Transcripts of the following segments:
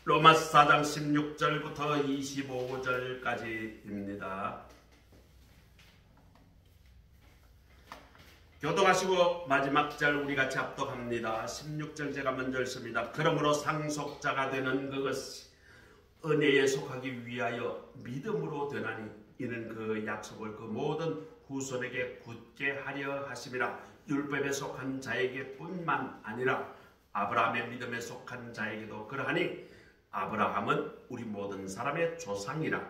로마서 4장 16절부터 25절까지입니다. 교독하시고 마지막 절 우리 같이 합독합니다. 16절 제가 먼저 읽습니다. 그러므로 상속자가 되는 그것이 은혜에 속하기 위하여 믿음으로 되나니 이는 그 약속을 그 모든 후손에게 굳게 하려 하심이라. 율법에 속한 자에게 뿐만 아니라 아브라함의 믿음에 속한 자에게도 그러하니 아브라함은 우리 모든 사람의 조상이라.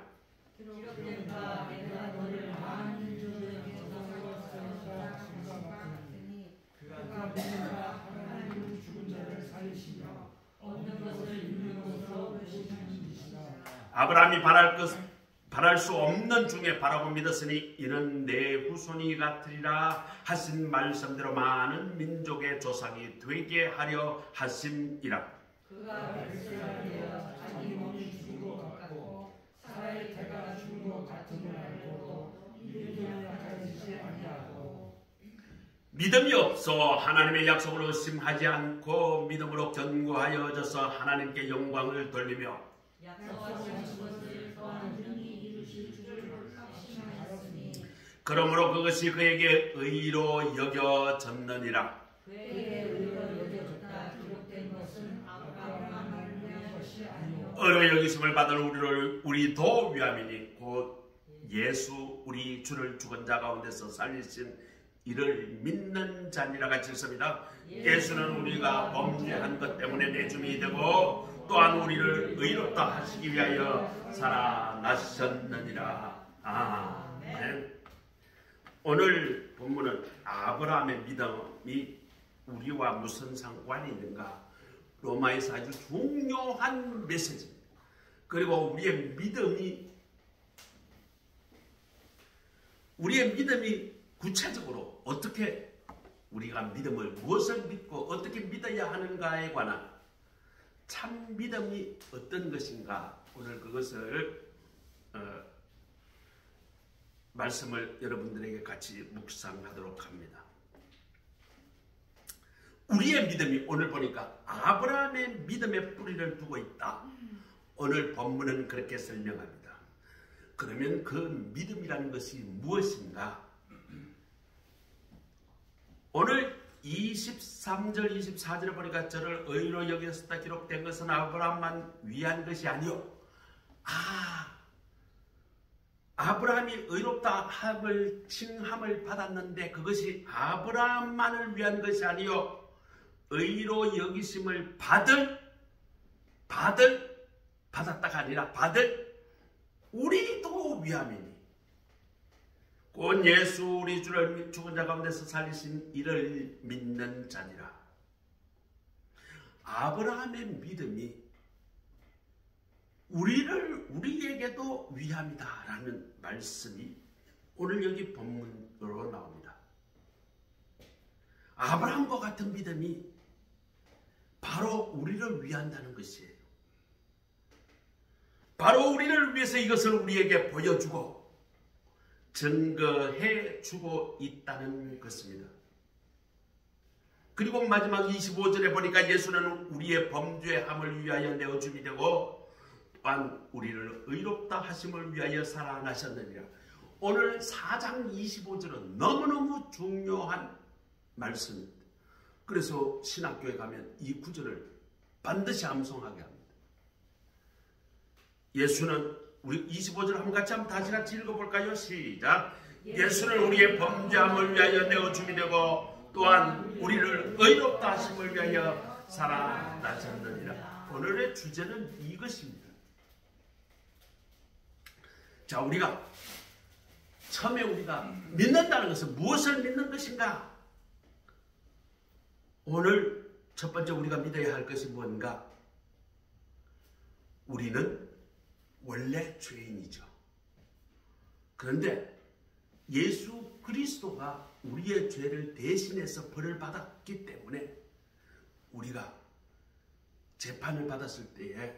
기록된 바 내가 너를 많은 민족의 조상으로 생각하니 그가 믿는 바 하나님은 죽은 자를 살리시며 없는 것을 있는 것으로 보시느니라. 아브라함이 바랄 수 없는 중에 바라고 믿었으니 이는 내 후손이 같으리라 하신 말씀대로 많은 민족의 조상이 되게 하려 하심이라. 그가 백세가 자기 몸이 죽은 것 같고 사라의 태가 죽은 것 같음을 알고도 믿음이 약해지지 아니하고 믿음이 없어 하나님의 약속을 의심하지 않고 믿음으로 견고하여져서 하나님께 영광을 돌리며 약속하신 것을 또한 능히 이루실 줄을 확신하였으니 그러므로 그것이 그에게 의로 여겨졌느니라. 그에게 의로 여겨졌다 기록된 것은 아브라함을 위한 것이 아니오 의로 여기심을 받은 우리도 위함이니 곧 예수 우리 주를 죽은 자 가운데서 살리신 이를 믿는 자니라. 같이 읽습니다. 예수는 우리가 범죄한 것 때문에 내줌이 되고 또한 우리를 의롭다 하시기 위하여 살아나셨느니라. 아멘. 오늘 본문은 아브라함의 믿음이 우리와 무슨 상관이 있는가? 로마에서 아주 중요한 메시지입니다. 그리고 우리의 믿음이 구체적으로 어떻게 우리가 무엇을 믿고 어떻게 믿어야 하는가에 관한 참 믿음이 어떤 것인가, 오늘 그것을 말씀을 여러분들에게 같이 묵상하도록 합니다. 우리의 믿음이 오늘 보니까 아브라함의 믿음의 뿌리를 두고 있다. 오늘 본문은 그렇게 설명합니다. 그러면 그 믿음이라는 것이 무엇인가? 오늘 23절 24절에 보니까 저를 의로 여겼다 기록된 것은 아브라함만 위한 것이 아니요, 아브라함이 의롭다 함을 칭함을 받았는데 그것이 아브라함만을 위한 것이 아니요, 의로 여기심을 받았다가 아니라 받을 우리도 위함이니 곧 예수 우리 주를 죽은 자 가운데서 살리신 이를 믿는 자니라. 아브라함의 믿음이 우리에게도 위함이다라는 말씀이 오늘 여기 본문으로 나옵니다. 아브라함과 같은 믿음이 바로 우리를 위한다는 것이에요. 바로 우리를 위해서 이것을 우리에게 보여주고 증거해 주고 있다는 것입니다. 그리고 마지막 25절에 보니까 예수는 우리의 범죄함을 위하여 내어줌이 되고 또한 우리를 의롭다 하심을 위하여 살아나셨느니라. 오늘 4장 25절은 너무너무 중요한 말씀입니다. 그래서 신학교에 가면 이 구절을 반드시 암송하게 합니다. 예수는 우리 25절 한번 같이 다시 읽어볼까요? 시작. 예수는 우리의 범죄함을 위하여 내어줌이 되고 또한 우리를 의롭다 하심을 위하여 살아나셨느니라. 오늘의 주제는 이것입니다. 자, 우리가 처음에 우리가 믿는다는 것은 무엇을 믿는 것인가? 오늘 첫 번째 우리가 믿어야 할 것이 뭔가? 우리는 원래 죄인이죠. 그런데 예수 그리스도가 우리의 죄를 대신해서 벌을 받았기 때문에 우리가 재판을 받았을 때에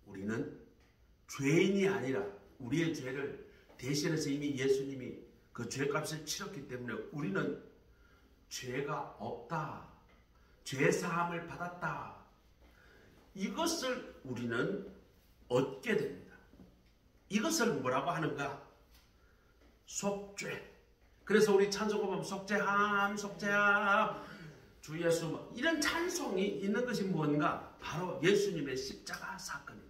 우리는 죄인이 아니라 우리의 죄를 대신해서 이미 예수님이 그 죄값을 치렀기 때문에 우리는 죄가 없다, 죄사함을 받았다, 이것을 우리는 얻게 됩니다. 이것을 뭐라고 하는가? 속죄. 그래서 우리 찬송가 보면 속죄함 속죄함 주 예수 이런 찬송이 있는 것이 뭔가? 바로 예수님의 십자가 사건입니다.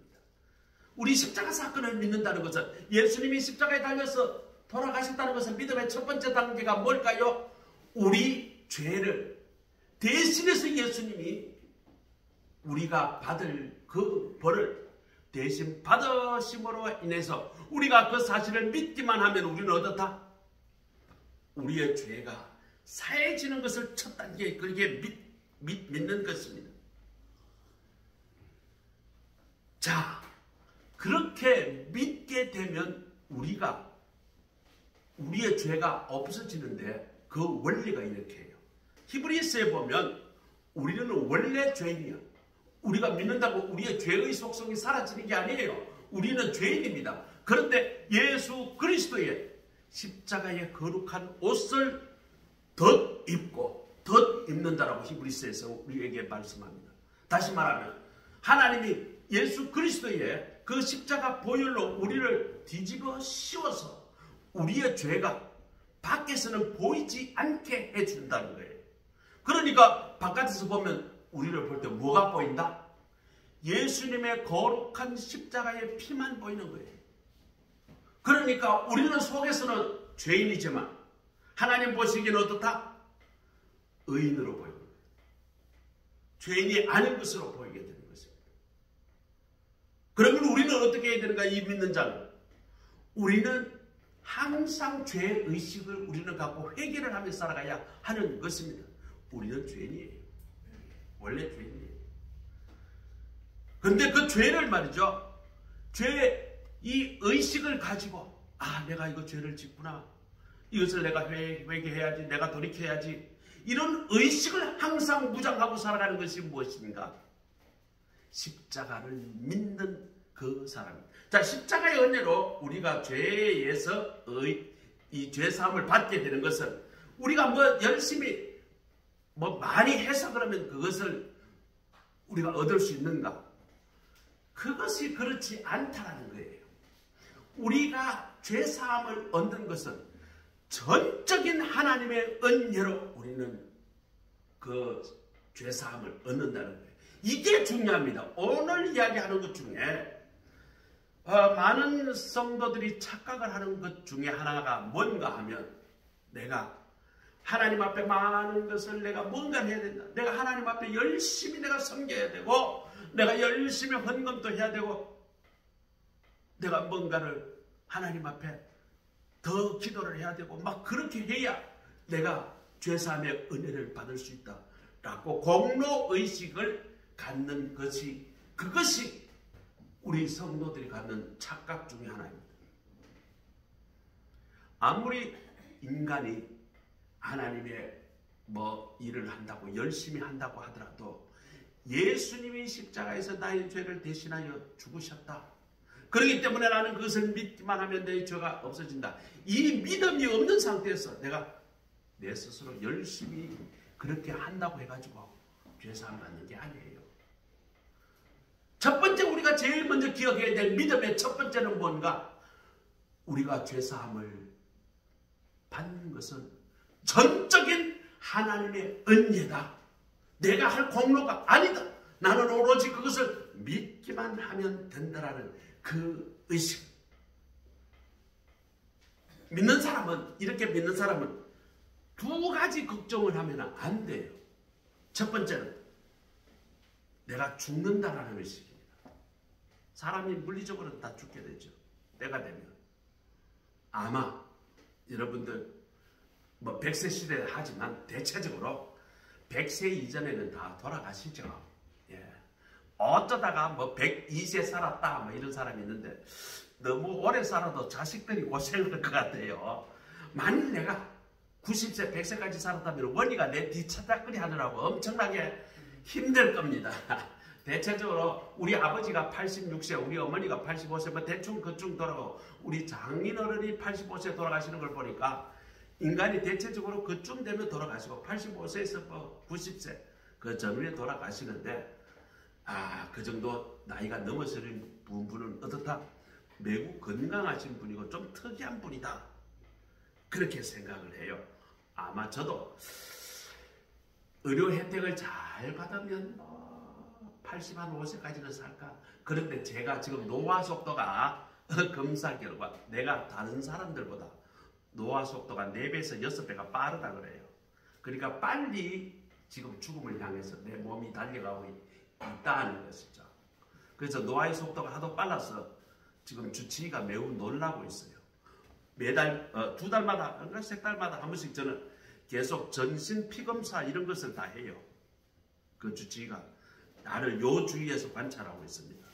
우리 십자가 사건을 믿는다는 것은 예수님이 십자가에 달려서 돌아가셨다는 것은 믿음의 첫 번째 단계가 뭘까요? 우리 죄를 대신해서 예수님이 우리가 받을 그 벌을 대신 받으심으로 인해서 우리가 그 사실을 믿기만 하면 우리는 어떻다? 우리의 죄가 사해지는 것을 첫 단계에 그렇게 믿는 것입니다. 자, 그렇게 믿게 되면 우리의 죄가 없어지는데 그 원리가 이렇게 해요. 히브리서에 보면 우리는 원래 죄인이야. 우리가 믿는다고 우리의 죄의 속성이 사라지는 게 아니에요. 우리는 죄인입니다. 그런데 예수 그리스도의 십자가의 거룩한 옷을 덧입고 덧입는다라고 히브리서에서 우리에게 말씀합니다. 다시 말하면 하나님이 예수 그리스도의 그 십자가 보혈로 우리를 뒤집어 씌워서 우리의 죄가 밖에서는 보이지 않게 해준다는 거예요. 그러니까 바깥에서 보면 우리를 볼 때 뭐가 보인다? 예수님의 거룩한 십자가의 피만 보이는 거예요. 그러니까 우리는 속에서는 죄인이지만 하나님 보시기에는 어떻다? 의인으로 보이는 거예요. 죄인이 아닌 것으로 보이게 되는 것입니다. 그러면 우리는 어떻게 해야 되는가? 이 믿는 자는 우리는 항상 죄의식을 우리는 갖고 회개를 하며 살아가야 하는 것입니다. 우리는 죄인이에요. 원래 죄인이에요. 그런데 그 죄를 말이죠. 이 의식을 가지고 내가 이거 죄를 짓구나. 이것을 내가 회개해야지. 내가 돌이켜야지. 이런 의식을 항상 무장하고 살아가는 것이 무엇인가? 십자가를 믿는 그 사람입니다. 자, 십자가의 은혜로 우리가 죄에서 이 죄사함을 받게 되는 것은 우리가 열심히 많이 해서 그러면 그것을 우리가 얻을 수 있는가? 그것이 그렇지 않다라는 거예요. 우리가 죄사함을 얻는 것은 전적인 하나님의 은혜로 우리는 그 죄사함을 얻는다는 거예요. 이게 중요합니다. 오늘 이야기하는 것 중에 많은 성도들이 착각을 하는 것 중에 하나가 뭔가 하면 내가 하나님 앞에 많은 것을 내가 뭔가 해야 된다. 내가 하나님 앞에 열심히 내가 섬겨야 되고 내가 열심히 헌금도 해야 되고 내가 뭔가를 하나님 앞에 더 기도를 해야 되고 막 그렇게 해야 내가 죄사함의 은혜를 받을 수 있다 라고 공로의식을 갖는 것이 그것이 우리 성도들이 갖는 착각 중에 하나입니다. 아무리 인간이 하나님의 일을 한다고 열심히 한다고 하더라도 예수님이 십자가에서 나의 죄를 대신하여 죽으셨다. 그렇기 때문에 나는 그것을 믿기만 하면 내 죄가 없어진다. 이 믿음이 없는 상태에서 내가 내 스스로 열심히 그렇게 한다고 해가지고 죄사함 받는 게 아니에요. 첫 번째 우리가 제일 먼저 기억해야 될 믿음의 첫 번째는 뭔가? 우리가 죄사함을 받는 것은 전적인 하나님의 은혜다. 내가 할 공로가 아니다. 나는 오로지 그것을 믿기만 하면 된다라는 그 의식. 이렇게 믿는 사람은 두 가지 걱정을 하면 안 돼요. 첫 번째는 내가 죽는다라는 의식입니다. 사람이 물리적으로 다 죽게 되죠. 때가 되면. 아마 여러분들 100세 시대에 하지만 대체적으로 100세 이전에는 다 돌아가시죠. 예. 어쩌다가 102세 살았다 이런 사람이 있는데 너무 오래 살아도 자식들이 고생할 것 같아요. 만일 내가 90세, 100세까지 살았다면 원이가 내 뒤차닥거리 하느라고 엄청나게 힘들 겁니다. 대체적으로 우리 아버지가 86세, 우리 어머니가 85세, 대충 그쯤 돌아가고 우리 장인어른이 85세 돌아가시는 걸 보니까 인간이 대체적으로 그쯤 되면 돌아가시고 85세에서 90세 그 전후에 돌아가시는데 그 정도 나이가 넘어서는 분은 어떻다? 매우 건강하신 분이고 좀 특이한 분이다. 그렇게 생각을 해요. 아마 저도 의료 혜택을 잘 받으면 85세까지는 살까? 그런데 제가 지금 노화 속도가 검사 결과 내가 다른 사람들보다 노화 속도가 4배에서 6배가 빠르다 그래요. 그러니까 빨리 지금 죽음을 향해서 내 몸이 달려가고 있다는 것이죠. 그래서 노화의 속도가 하도 빨라서 지금 주치의가 매우 놀라고 있어요. 매달 2달마다 3달마다 한 번씩 저는 계속 전신 피검사 이런 것을 다 해요. 그 주치의가 나를 요 주위에서 관찰하고 있습니다.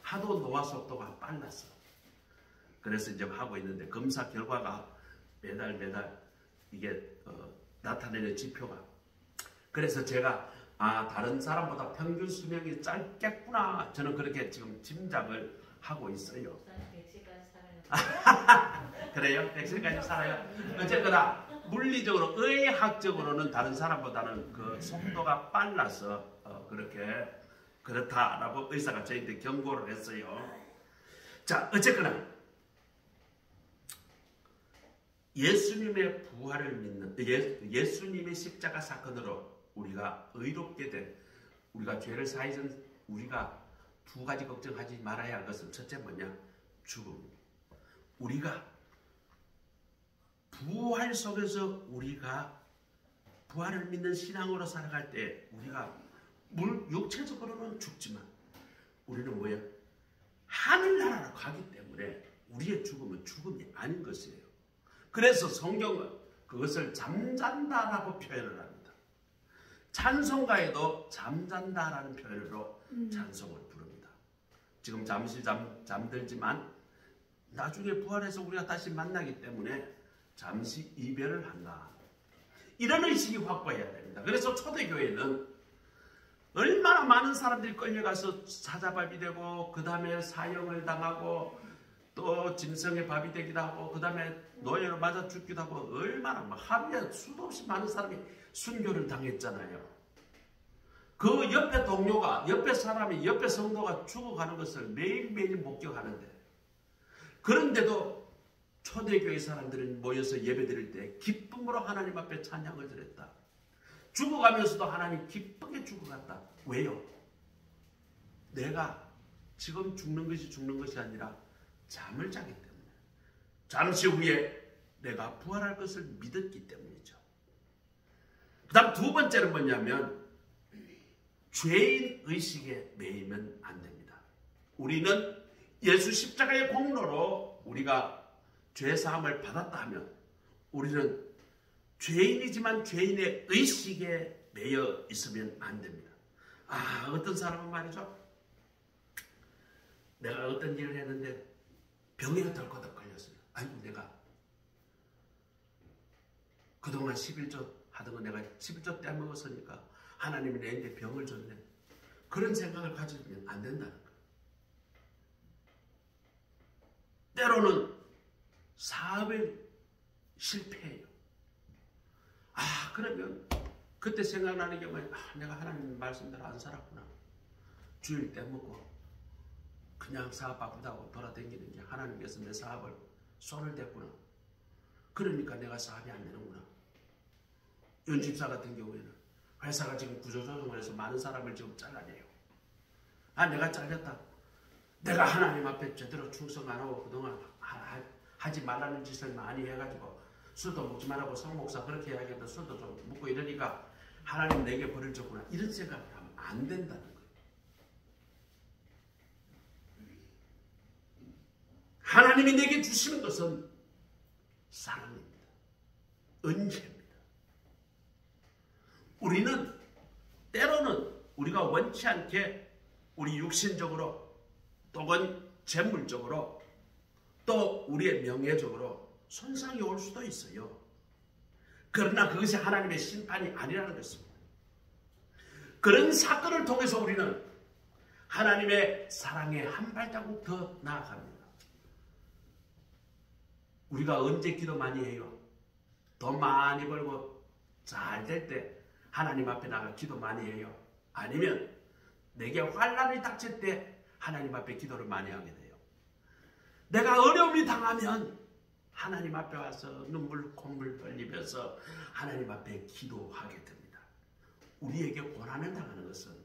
하도 노화 속도가 빨라서. 그래서 이제 하고 있는데 검사 결과가 매달 이게 나타내는 지표가. 그래서 제가 다른 사람보다 평균 수명이 짧겠구나. 저는 그렇게 지금 짐작을 하고 있어요. 100세까지 살아요. 그래요? 100세까지 살아요? 어쨌거나 물리적으로 의학적으로는 다른 사람보다는 그 속도가 빨라서 그렇다라고 의사가 저희한테 경고를 했어요. 자, 어쨌거나 예수님의 부활을 믿는 예수님의 십자가 사건으로 우리가 의롭게 된 우리가 죄를 사하기 전 우리가 두 가지 걱정하지 말아야 할 것은 첫째 뭐냐? 죽음입니다. 우리가 부활 속에서 우리가 부활을 믿는 신앙으로 살아갈 때 우리가 육체적으로는 죽지만 우리는 뭐예요? 하늘나라로 가기 때문에 우리의 죽음은 죽음이 아닌 것이에요. 그래서 성경은 그것을 잠잔다라고 표현을 합니다. 찬송가에도 잠잔다라는 표현으로 찬송을 부릅니다. 지금 잠시 잠들지만 나중에 부활해서 우리가 다시 만나기 때문에 잠시 이별을 한다. 이런 의식이 확보해야 됩니다. 그래서 초대교회는 얼마나 많은 사람들이 끌려가서 사자밥이 되고 그 다음에 사형을 당하고 또 짐승의 밥이 되기도 하고 그 다음에 노예로 맞아 죽기도 하고 얼마나 하루에 수도 없이 많은 사람이 순교를 당했잖아요. 그 옆에 동료가 옆에 사람이 옆에 성도가 죽어가는 것을 매일매일 목격하는데 그런데도 초대교회 사람들은 모여서 예배드릴 때 기쁨으로 하나님 앞에 찬양을 드렸다. 죽어가면서도 하나님 기쁘게 죽어갔다. 왜요? 내가 지금 죽는 것이 아니라 잠을 자기 때문에 잠시 후에 내가 부활할 것을 믿었기 때문이죠. 그 다음 두 번째는 뭐냐면 죄인 의식에 매이면 안 됩니다. 우리는 예수 십자가의 공로로 우리가 죄사함을 받았다 하면 우리는 죄인이지만 죄인의 의식에 매여 있으면 안 됩니다. 어떤 사람은 말이죠. 내가 어떤 일을 했는데 병에 덜커덕 걸렸어요. 아이고 내가 그동안 11조 하던 거 내가 11조 떼먹었으니까 하나님이 내한테 병을 줬네. 그런 생각을 가지면 안 된다는 거예요. 때로는 사업에 실패해요. 그러면 그때 생각나는 게 뭐예요? 내가 하나님 말씀대로 안 살았구나. 주일 떼먹고 그냥 사업 바쁘다고 돌아다니는 게 하나님께서 내 사업을 손을 댔구나. 그러니까 내가 사업이 안 되는구나. 연집사 같은 경우에는 회사가 지금 구조조정을 해서 많은 사람을 지금 잘라내요. 내가 잘렸다. 내가 하나님 앞에 제대로 충성 안 하고 그동안 하지 말라는 짓을 많이 해가지고 술도 먹지 말라고 성목사 그렇게 해야겠다. 술도 좀 먹고 이러니까 하나님 내게 벌을 줬구나. 이런 생각을 하면 안 된다는 거예요. 하나님이 내게 주시는 것은 사랑입니다. 은혜입니다. 우리는 때로는 우리가 원치 않게 우리 육신적으로 또는 재물적으로 또 우리의 명예적으로 손상이 올 수도 있어요. 그러나 그것이 하나님의 심판이 아니라는 것입니다. 그런 사건을 통해서 우리는 하나님의 사랑에 한 발자국 더 나아갑니다. 우리가 언제 기도 많이 해요? 돈 많이 벌고 잘 될 때 하나님 앞에 나가 기도 많이 해요? 아니면 내게 환난이 닥칠 때 하나님 앞에 기도를 많이 하게 돼요. 내가 어려움이 당하면 하나님 앞에 와서 콧물 흘리면서 하나님 앞에 기도하게 됩니다. 우리에게 고난을 당하는 것은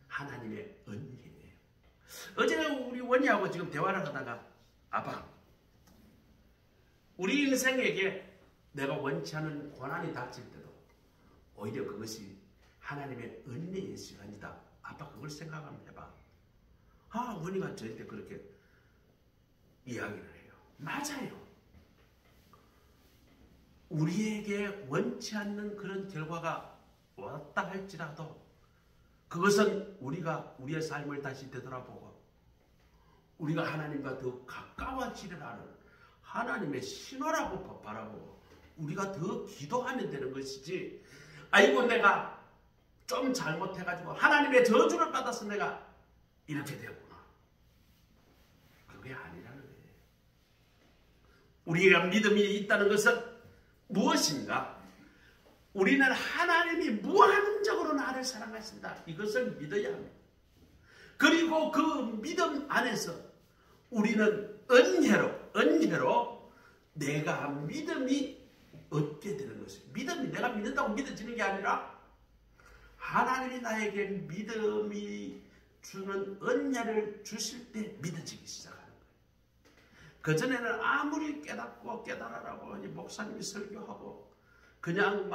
하나님의 은혜예요. 어제 우리 원희하고 지금 대화를 하다가 아빠, 우리 인생에게 내가 원치 않은 고난이 닥칠 때도 오히려 그것이 하나님의 은혜의 시간이다. 아빠 그걸 생각 한번 해봐. 원희가 저한테 그렇게 이야기를 해요. 맞아요. 우리에게 원치 않는 그런 결과가 왔다 할지라도 그것은 우리가 우리의 삶을 다시 되돌아보고 우리가 하나님과 더 가까워지려는 하나님의 신호라고 바라보고 우리가 더 기도하면 되는 것이지, 아이고 내가 좀 잘못해가지고 하나님의 저주를 받아서 내가 이렇게 되었구나, 그게 아니라는 거예요. 우리가 믿음이 있다는 것은 무엇인가? 우리는 하나님이 무한적으로 나를 사랑하신다, 이것을 믿어야 합니다. 그리고 그 믿음 안에서 우리는 은혜로 내가 믿음이 얻게 되는 것이에요. 믿음이 내가 믿는다고 믿어지는 게 아니라 하나님이 나에게 믿음이 주는 은혜를 주실 때 믿어지기 시작하는 거예요. 그전에는 아무리 깨닫고 깨달으라고 목사님이 설교하고 그냥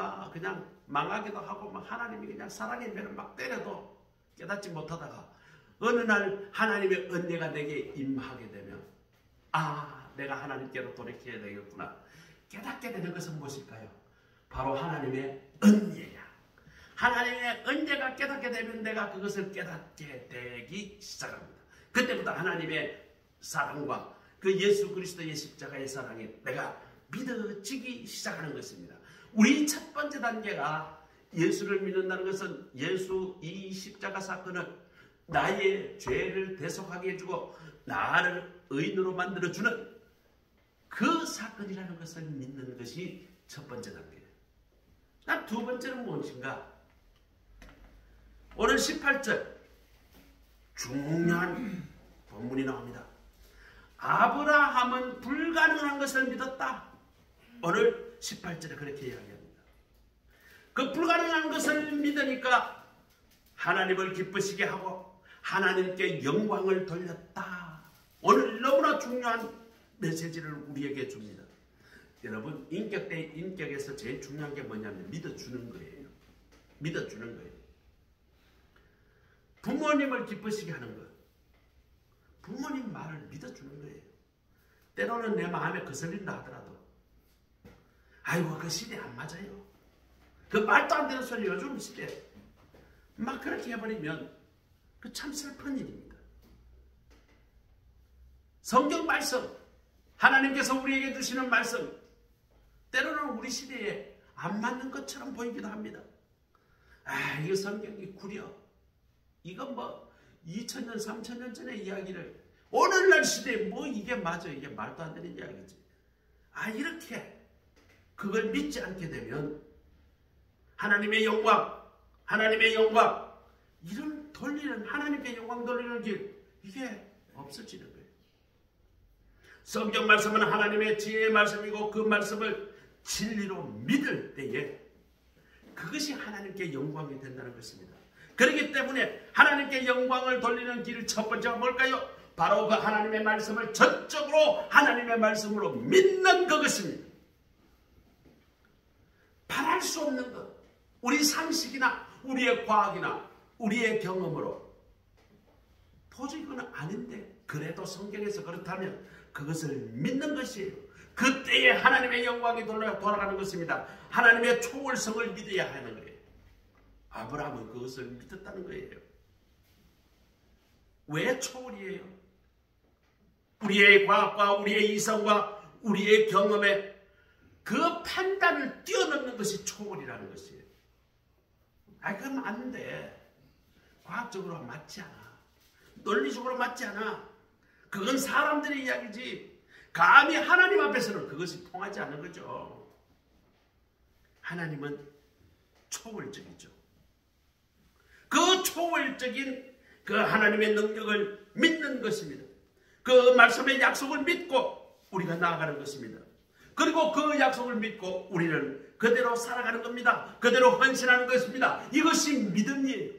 망하기도 하고 하나님이 그냥 사랑의 매를 막 때려도 깨닫지 못하다가 어느 날 하나님의 은혜가 내게 임하게 되면 내가 하나님께로 돌이켜야 되겠구나 깨닫게 되는 것은 무엇일까요? 바로 하나님의 은혜야. 하나님의 은혜가 깨닫게 되면 내가 그것을 깨닫게 되기 시작합니다. 그때부터 하나님의 사랑과 그 예수 그리스도의 십자가의 사랑에 내가 믿어지기 시작하는 것입니다. 우리 첫 번째 단계가 예수를 믿는다는 것은 예수 이 십자가 사건을 나의 죄를 대속하게 해주고 나를 의인으로 만들어주는 그 사건이라는 것을 믿는 것이 첫 번째 단계예요. 두 번째는 무엇인가? 오늘 18절 중요한 본문이 나옵니다. 아브라함은 불가능한 것을 믿었다. 오늘 18절에 그렇게 이야기합니다. 그 불가능한 것을 믿으니까 하나님을 기쁘시게 하고 하나님께 영광을 돌렸다. 오늘 너무나 중요한 메시지를 우리에게 줍니다. 여러분, 인격에서 제일 중요한 게 뭐냐면 믿어주는 거예요. 믿어주는 거예요. 부모님을 기쁘시게 하는 것. 부모님 말을 믿어주는 거예요. 때로는 내 마음에 거슬린다 하더라도 아이고 그 시대 안 맞아요. 그 말도 안 되는 소리 요즘 시대 막 그렇게 해버리면 그 참 슬픈 일입니다. 성경 말씀, 하나님께서 우리에게 주시는 말씀, 때로는 우리 시대에 안 맞는 것처럼 보이기도 합니다. 이거 성경이 구려. 이건 2000년, 3000년 전의 이야기를 오늘날 시대에 이게 맞아. 이게 말도 안 되는 이야기지. 이렇게 그걸 믿지 않게 되면 하나님의 영광, 이런 돌리는 하나님께 영광 돌리는 길, 이게 없어지는 거예요. 성경 말씀은 하나님의 지혜의 말씀이고 그 말씀을 진리로 믿을 때에 그것이 하나님께 영광이 된다는 것입니다. 그렇기 때문에 하나님께 영광을 돌리는 길 첫 번째가 뭘까요? 바로 그 하나님의 말씀을 전적으로 하나님의 말씀으로 믿는 그것입니다. 바랄 수 없는 것, 우리 상식이나 우리의 과학이나 우리의 경험으로 도저히 그건 아닌데 그래도 성경에서 그렇다면 그것을 믿는 것이에요. 그때에 하나님의 영광이 돌아가는 것입니다. 하나님의 초월성을 믿어야 하는 거예요. 아브라함은 그것을 믿었다는 거예요. 왜 초월이에요? 우리의 과학과 우리의 이성과 우리의 경험에 그 판단을 뛰어넘는 것이 초월이라는 것이에요. 그건 맞는데 과학적으로 맞지 않아. 논리적으로 맞지 않아. 그건 사람들의 이야기지. 감히 하나님 앞에서는 그것이 통하지 않는 거죠. 하나님은 초월적이죠. 그 초월적인 그 하나님의 능력을 믿는 것입니다. 그 말씀의 약속을 믿고 우리가 나아가는 것입니다. 그리고 그 약속을 믿고 우리는 그대로 살아가는 겁니다. 그대로 헌신하는 것입니다. 이것이 믿음이에요.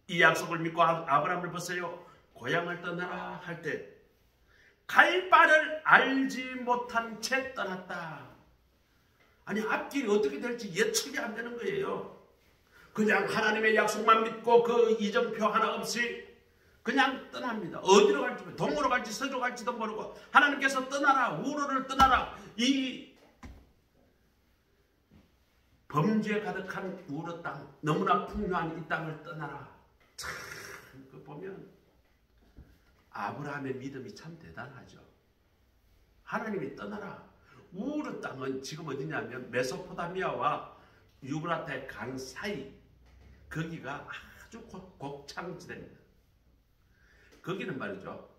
이 약속을 믿고 아브라함을 보세요. 고향을 떠나라 할 때 갈 바를 알지 못한 채 떠났다. 아니 앞길이 어떻게 될지 예측이 안 되는 거예요. 그냥 하나님의 약속만 믿고 그 이정표 하나 없이 그냥 떠납니다. 어디로 갈지, 동으로 갈지 서로 갈지도 모르고 하나님께서 떠나라, 우로를 떠나라. 이 범죄 가득한 우로 땅, 너무나 풍요한 이 땅을 떠나라. 참, 그 보면 아브라함의 믿음이 참 대단하죠. 하나님이 떠나라. 우르 땅은 지금 어디냐면 메소포타미아와 유브라테 강 사이, 거기가 아주 곡창지대입니다. 거기는 말이죠,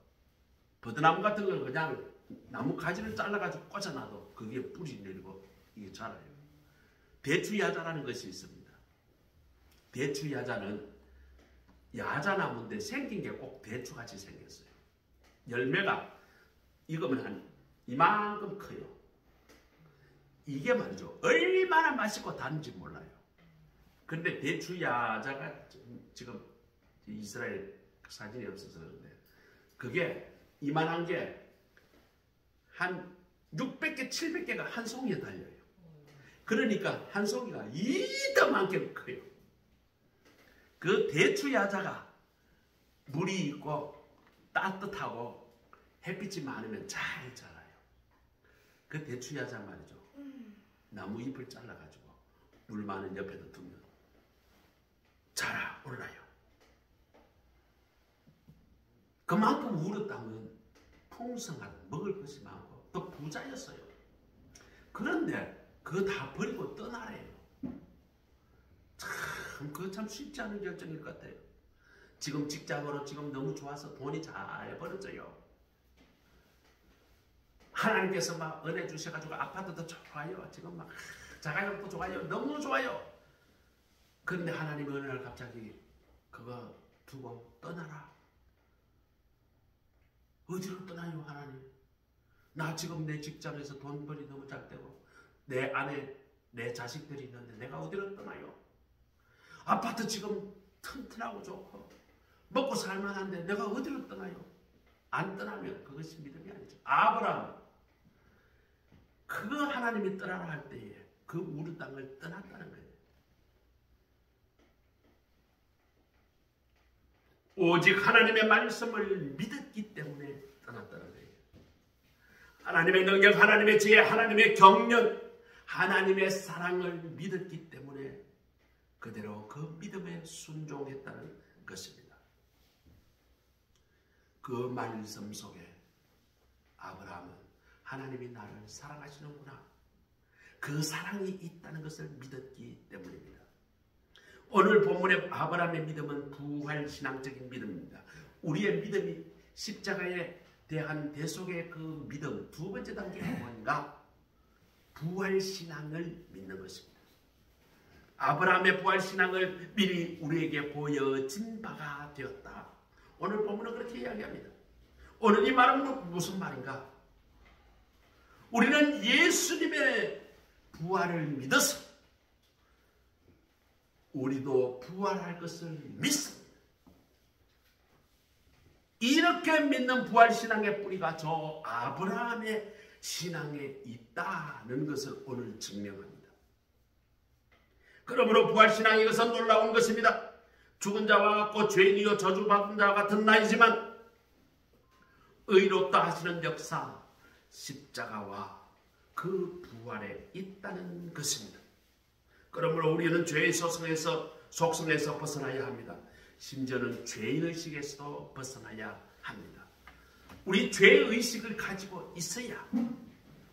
버드나무 같은 걸 그냥 나무 가지를 잘라가지고 꽂아놔도 거기에 뿌리 내리고 이게 자라요. 대추야자라는 것이 있습니다. 대추야자는 야자나무인데 생긴 게 꼭 대추같이 생겼어요. 열매가 익으면 한 이만큼 커요. 이게 말이죠, 얼마나 맛있고 단지 몰라요. 근데 대추야자가 지금 이스라엘 사진이 없어서 그런데 그게 이만한 게 한 600개, 700개가 한 송이에 달려요. 그러니까 한 송이가 이만큼 커요. 그 대추야자가 물이 있고 따뜻하고 햇빛이 많으면 잘 자라요. 그 대추야자 말이죠, 나무 잎을 잘라가지고 물 많은 옆에다 두면 자라 올라요. 그만큼 우르 땅은 풍성한 먹을 것이 많고 또 부자였어요. 그런데 그거 다 버리고 떠나래요. 참, 그거 참 쉽지 않은 결정일 것 같아요. 지금 직장으로 지금 너무 좋아서 돈이 잘 벌어져요. 하나님께서 막 은혜 주셔가지고 아파트도 좋아요. 지금 막 자가용도 좋아요. 너무 좋아요. 그런데 하나님의 은혜를 갑자기 그거 두고 떠나라. 어디로 떠나요, 하나님? 나 지금 내 직장에서 돈 벌이 너무 잘 되고 내 아내, 내 자식들이 있는데 내가 어디로 떠나요? 아파트 지금 튼튼하고 좋고 먹고 살만한데 내가 어디로 떠나요? 안 떠나면 그것이 믿음이 아니죠. 아브라함, 그거 하나님이 떠나라 할 때에 그 우르 땅을 떠났다는 거예요. 오직 하나님의 말씀을 믿었기 때문에 떠났다는 거예요. 하나님의 능력, 하나님의 지혜, 하나님의 경륜, 하나님의 사랑을 믿었기 때문에 그대로 그 믿음에 순종했다는 것입니다. 그 말씀 속에 아브라함은 하나님이 나를 사랑하시는구나, 그 사랑이 있다는 것을 믿었기 때문입니다. 오늘 본문의 아브라함의 믿음은 부활신앙적인 믿음입니다. 우리의 믿음이 십자가에 대한 대속의 그 믿음, 두 번째 단계가 뭔가? 부활신앙을 믿는 것입니다. 아브라함의 부활신앙을 미리 우리에게 보여진 바가 되었다. 오늘 본문은 그렇게 이야기합니다. 오늘 이 말은 무슨 말인가? 우리는 예수님의 부활을 믿어서 우리도 부활할 것을 믿습니다. 이렇게 믿는 부활신앙의 뿌리가 저 아브라함의 신앙에 있다는 것을 오늘 증명합니다. 그러므로 부활신앙이 이것은 놀라운 것입니다. 죽은 자와 같고 죄인이요 저주받은 자와 같은 나이지만 의롭다 하시는 역사, 십자가와 그 부활에 있다는 것입니다. 그러므로 우리는 죄의 속성에서 벗어나야 합니다. 심지어는 죄인의식에서도 벗어나야 합니다. 우리 죄의식을 가지고 있어야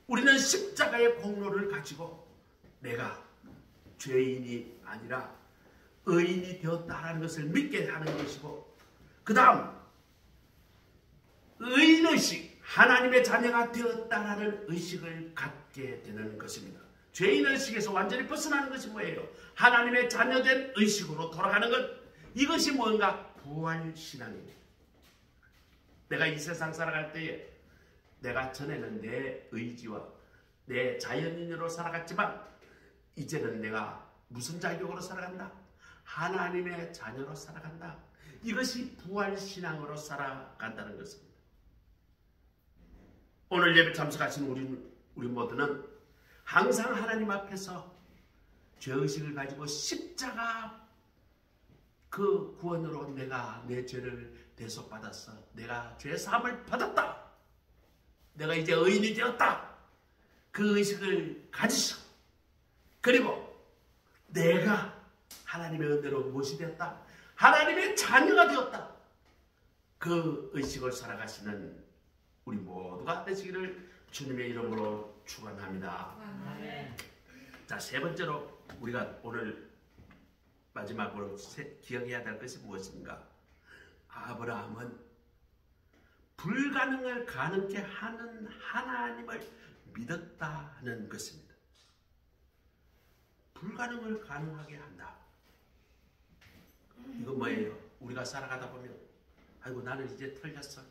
우리는 십자가의 공로를 가지고 내가 죄인이 아니라 의인이 되었다는 것을 믿게 하는 것이고, 그 다음 의인의식, 하나님의 자녀가 되었다는 의식을 갖게 되는 것입니다. 죄인의식에서 완전히 벗어나는 것이 뭐예요? 하나님의 자녀된 의식으로 돌아가는 것. 이것이 뭔가 부활신앙입니다. 내가 이 세상 살아갈 때에 내가 전에는 내 의지와 내 자연인으로 살아갔지만 이제는 내가 무슨 자격으로 살아간다? 하나님의 자녀로 살아간다. 이것이 부활신앙으로 살아간다는 것입니다. 오늘 예배 참석하신 우리 모두는 항상 하나님 앞에서 죄의식을 가지고 십자가 그 구원으로 내가 내 죄를 대속받았어. 내가 죄사함을 받았다. 내가 이제 의인이 되었다. 그 의식을 가지셔. 그리고 내가 하나님의 은혜로 무엇이 되었다? 하나님의 자녀가 되었다. 그 의식을 살아가시는 우리 모두가 되시기를 주님의 이름으로 축원합니다. 자, 세 번째로 우리가 오늘 마지막으로 기억해야 될 것이 무엇인가? 아브라함은 불가능을 가능케 하는 하나님을 믿었다는 것입니다. 불가능을 가능하게 한다. 이거 뭐예요? 우리가 살아가다 보면 아이고 나는 이제 털렸어.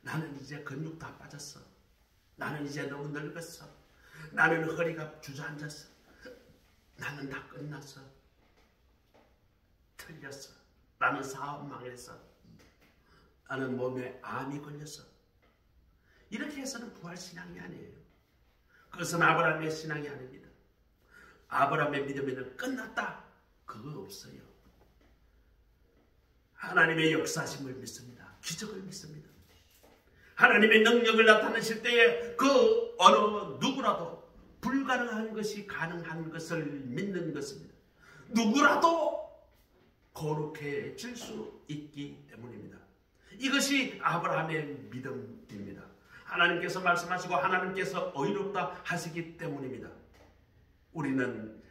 나는 이제 근육 다 빠졌어. 나는 이제 너무 늙었어. 나는 허리가 주저앉았어. 나는 다 끝났어. 틀렸어. 나는 사업 망했어. 나는 몸에 암이 걸렸어. 이렇게 해서는 부활신앙이 아니에요. 그것은 아브라함의 신앙이 아닙니다. 아브라함의 믿음에는 끝났다. 그거 없어요. 하나님의 역사심을 믿습니다. 기적을 믿습니다. 하나님의 능력을 나타내실 때에 그 어느 누구라도 불가능한 것이 가능한 것을 믿는 것입니다. 누구라도 거룩해질 수 있기 때문입니다. 이것이 아브라함의 믿음입니다. 하나님께서 말씀하시고 하나님께서 의롭다 하시기 때문입니다. 우리는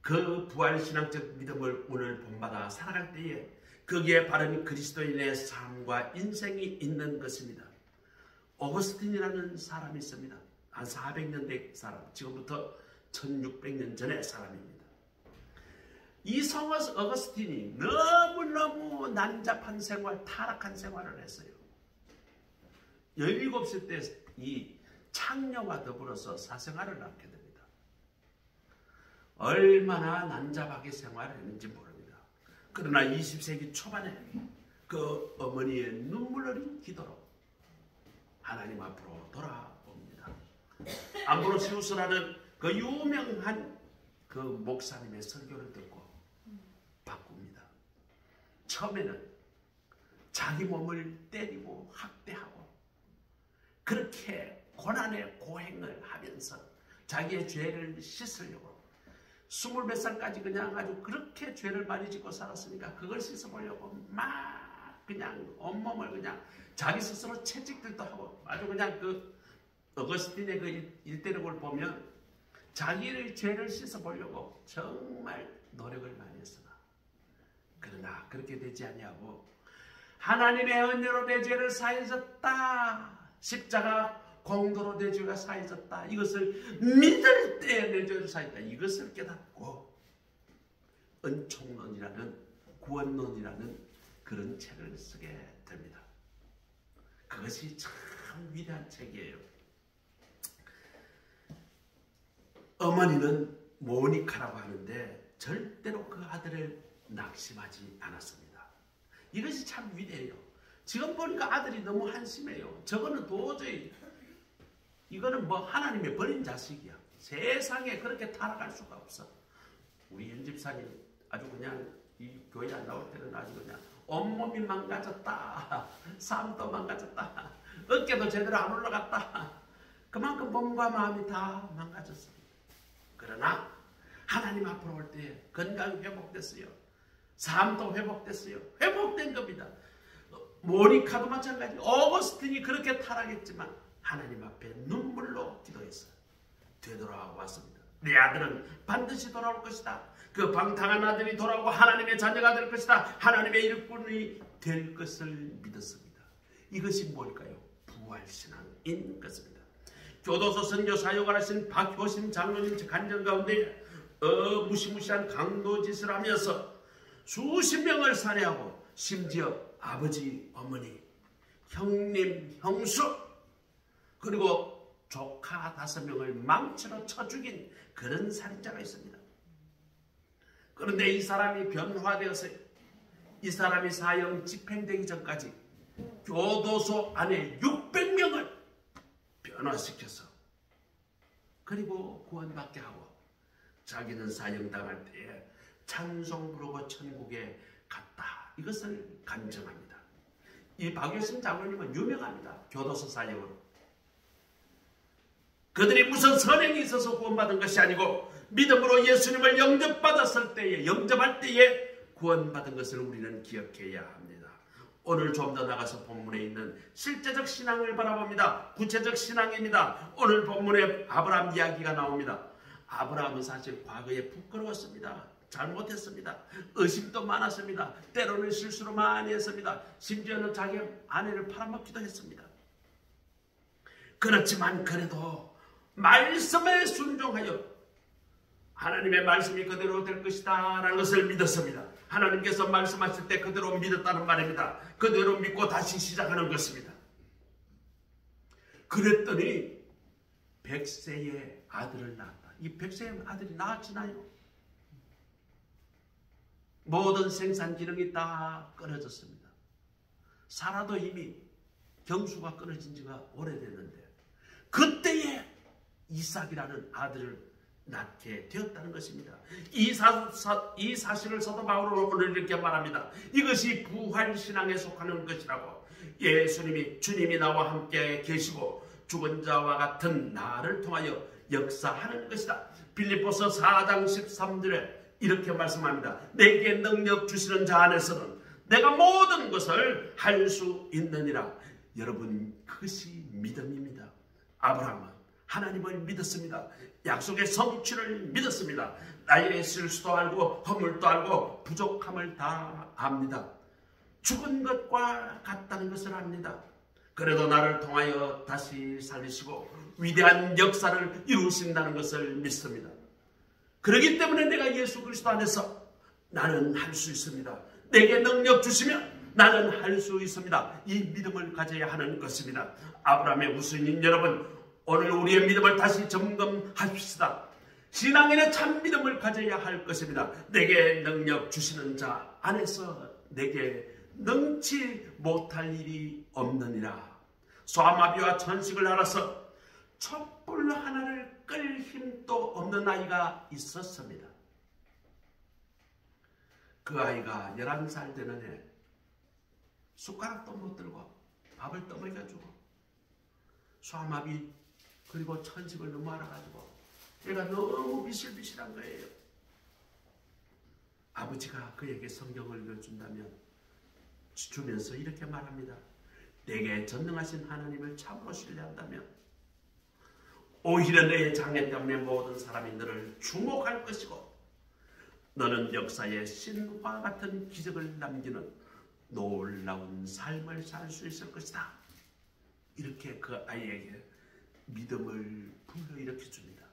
그 부활신앙적 믿음을 오늘 본받아 살아갈 때에 거기에 바른 그리스도인의 삶과 인생이 있는 것입니다. 오거스틴이라는 사람이 있습니다. 한 400년대 사람, 지금부터 1600년 전의 사람입니다. 이 성 어거스틴이 너무너무 난잡한 생활, 타락한 생활을 했어요. 17살 때 이 창녀와 더불어서 사생활을 낳게 됩니다. 얼마나 난잡하게 생활했는지 모릅니다. 그러나 20세기 초반에 그 어머니의 눈물 어린 기도로 하나님 앞으로 돌아옵니다. 암브로시우스라는 그 유명한 그 목사님의 설교를 듣고 바꿉니다. 처음에는 자기 몸을 때리고 학대하고 그렇게 고난의 고행을 하면서 자기의 죄를 씻으려고 20몇 살까지 그냥 아주 그렇게 죄를 많이 짓고 살았으니까 그걸 씻어보려고 막 그냥 온몸을 그냥 자기 스스로 채찍들도 하고 아주 그냥 그 어거스틴의 그 일대력을 보면 자기의 죄를 씻어보려고 정말 노력을 많이 했으나 그러나 그렇게 되지 아니하고 하나님의 은혜로 내 죄를 사해졌다. 십자가 공도로 내 죄가 사해졌다. 이것을 믿을 때 내 죄를 사했다. 이것을 깨닫고 은총론이라는 구원론이라는 그런 책을 쓰게 됩니다. 그것이 참 위대한 책이에요. 어머니는 모니카라고 하는데 절대로 그 아들을 낙심하지 않았습니다. 이것이 참 위대해요. 지금 보니까 아들이 너무 한심해요. 저거는 도저히 이거는 뭐 하나님의 버린 자식이야. 세상에 그렇게 타락할 수가 없어. 우리 현 집사님 아주 그냥 이 교회 안 나올 때는 아주 그냥 온몸이 망가졌다. 삶도 망가졌다. 어깨도 제대로 안 올라갔다. 그만큼 몸과 마음이 다 망가졌습니다. 그러나 하나님 앞으로 올 때 건강이 회복됐어요. 삶도 회복됐어요. 회복된 겁니다. 모니카도 마찬가지. 오거스틴이 그렇게 타락했지만 하나님 앞에 눈물로 기도했어요. 되돌아왔습니다. 내 아들은 반드시 돌아올 것이다. 그 방탕한 아들이 돌아오고 하나님의 자녀가 될 것이다. 하나님의 일꾼이 될 것을 믿었습니다. 이것이 뭘까요? 부활신앙인 것입니다. 교도소 선교 사역을 하신 박효심 장로님 간증 가운데 무시무시한 강도짓을 하면서 수십 명을 살해하고 심지어 아버지, 어머니, 형님, 형수 그리고 조카 5명을 망치로 쳐 죽인 그런 살인자가 있습니다. 그런데 이 사람이 변화되었어요. 이 사람이 사형 집행되기 전까지 교도소 안에 600명을 변화시켜서 그리고 구원받게 하고 자기는 사형당할 때에 찬송 부르고 천국에 갔다. 이것을 간증합니다. 이 박효신 장로님은 유명합니다. 교도소 사역으로. 그들이 무슨 선행이 있어서 구원받은 것이 아니고 믿음으로 예수님을 영접할 때에 구원받은 것을 우리는 기억해야 합니다. 오늘 좀 더 나가서 본문에 있는 실제적 신앙을 바라봅니다. 구체적 신앙입니다. 오늘 본문에 아브라함 이야기가 나옵니다. 아브라함은 사실 과거에 부끄러웠습니다. 잘못했습니다. 의심도 많았습니다. 때로는 실수로 많이 했습니다. 심지어는 자기 아내를 팔아먹기도 했습니다. 그렇지만 그래도 말씀에 순종하여 하나님의 말씀이 그대로 될 것이다 라는 것을 믿었습니다. 하나님께서 말씀하실 때 그대로 믿었다는 말입니다. 그대로 믿고 다시 시작하는 것입니다. 그랬더니 100세의 아들을 낳았다. 이 100세의 아들이 나아지나요? 모든 생산 기능이 다 끊어졌습니다. 사라도 이미 경수가 끊어진 지가 오래됐는데 그때에 이삭이라는 아들을 낳게 되었다는 것입니다. 이 사실을 사도 바울은 오늘 이렇게 말합니다. 이것이 부활신앙에 속하는 것이라고. 예수님이 주님이 나와 함께 계시고 죽은 자와 같은 나를 통하여 역사하는 것이다. 빌립보서 4장 13절에 이렇게 말씀합니다. 내게 능력 주시는 자 안에서는 내가 모든 것을 할 수 있느니라. 여러분, 그것이 믿음입니다. 아브라함은 하나님을 믿었습니다. 약속의 성취를 믿었습니다. 나의 실수도 알고 허물도 알고 부족함을 다 압니다. 죽은 것과 같다는 것을 압니다. 그래도 나를 통하여 다시 살리시고 위대한 역사를 이루신다는 것을 믿습니다. 그렇기 때문에 내가 예수 그리스도 안에서 나는 할 수 있습니다. 내게 능력 주시면 나는 할 수 있습니다. 이 믿음을 가져야 하는 것입니다. 아브라함의 후손인 여러분, 오늘 우리의 믿음을 다시 점검합시다. 신앙인의 참 믿음을 가져야 할 것입니다. 내게 능력 주시는 자 안에서 내게 능치 못할 일이 없느니라. 소아마비와 천식을 알아서 촛불 하나를 끌 힘도 없는 아이가 있었습니다. 그 아이가 11살 되는 해 숟가락도 못 들고 밥을 떠먹여주고 소아마비 그리고 천식을 너무 알아가지고 얘가 너무 비실비실한 거예요. 아버지가 그에게 성경을 읽어준다면 주면서 이렇게 말합니다. 내게 전능하신 하나님을 참으로 신뢰한다면 오히려 너의 장애 때문에 모든 사람이 너를 주목할 것이고 너는 역사의 신과 같은 기적을 남기는 놀라운 삶을 살 수 있을 것이다. 이렇게 그 아이에게 믿음을 불러일으켜 줍니다.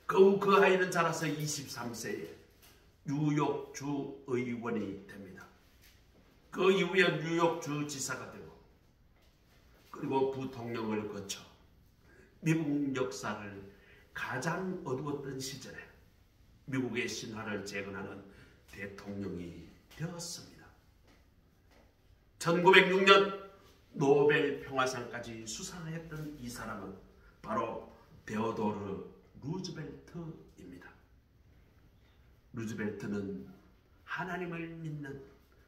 그 아이는 자라서 23세에 뉴욕주 의원이 됩니다. 그 이후에 뉴욕주 지사가 되고 그리고 부통령을 거쳐 미국 역사를 가장 어두웠던 시절에 미국의 신화를 재건하는 대통령이 되었습니다. 1906년 노벨 평화상까지 수상했던 이 사람은 바로 데오도르 루즈벨트입니다. 루즈벨트는 하나님을 믿는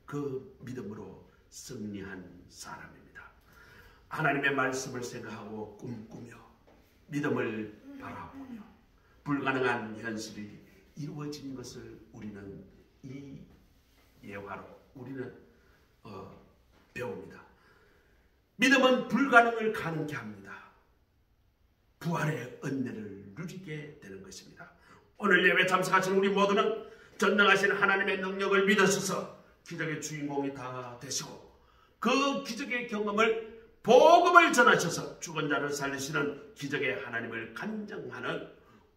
그 믿음으로 승리한 사람입니다. 하나님의 말씀을 생각하고 꿈꾸며 믿음을 바라보며 불가능한 현실이 이루어진 것을 우리는 이 예화로 우리는 배웁니다. 믿음은 불가능을 가능케 합니다. 부활의 은혜를 누리게 되는 것입니다. 오늘 예배 참석하신 우리 모두는 전능하신 하나님의 능력을 믿으셔서 기적의 주인공이 다 되시고 그 기적의 경험을 복음을 전하셔서 죽은 자를 살리시는 기적의 하나님을 간증하는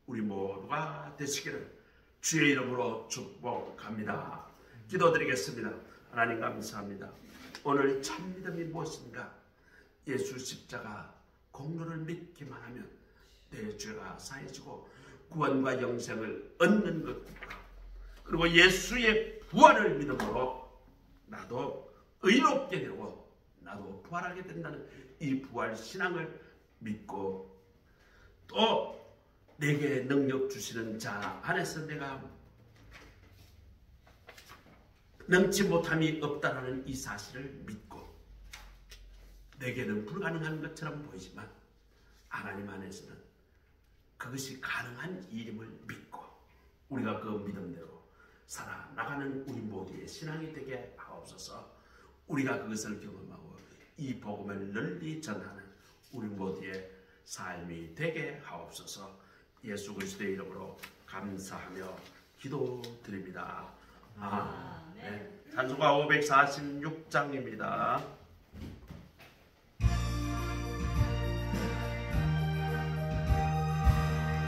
우리 모두가 되시기를 주의 이름으로 축복합니다. 기도드리겠습니다. 하나님 감사합니다. 오늘 참 믿음이 무엇인가? 예수 십자가 공로를 믿기만 하면 내 죄가 사해지고 구원과 영생을 얻는 것과 그리고 예수의 부활을 믿음으로 나도 의롭게 되고 나도 부활하게 된다는 이 부활 신앙을 믿고 또 내게 능력 주시는 자 안에서 내가 넘지 못함이 없다라는 이 사실을 믿고 내게는 불가능한 것처럼 보이지만 하나님 안에서는 그것이 가능한 일임을 믿고 우리가 그 믿음대로 살아나가는 우리 모두의 신앙이 되게 하옵소서. 우리가 그것을 경험하고 이 복음을 널리 전하는 우리 모두의 삶이 되게 하옵소서. 예수 그리스도의 이름으로 감사하며 기도드립니다. 아멘. 찬송가 546장입니다.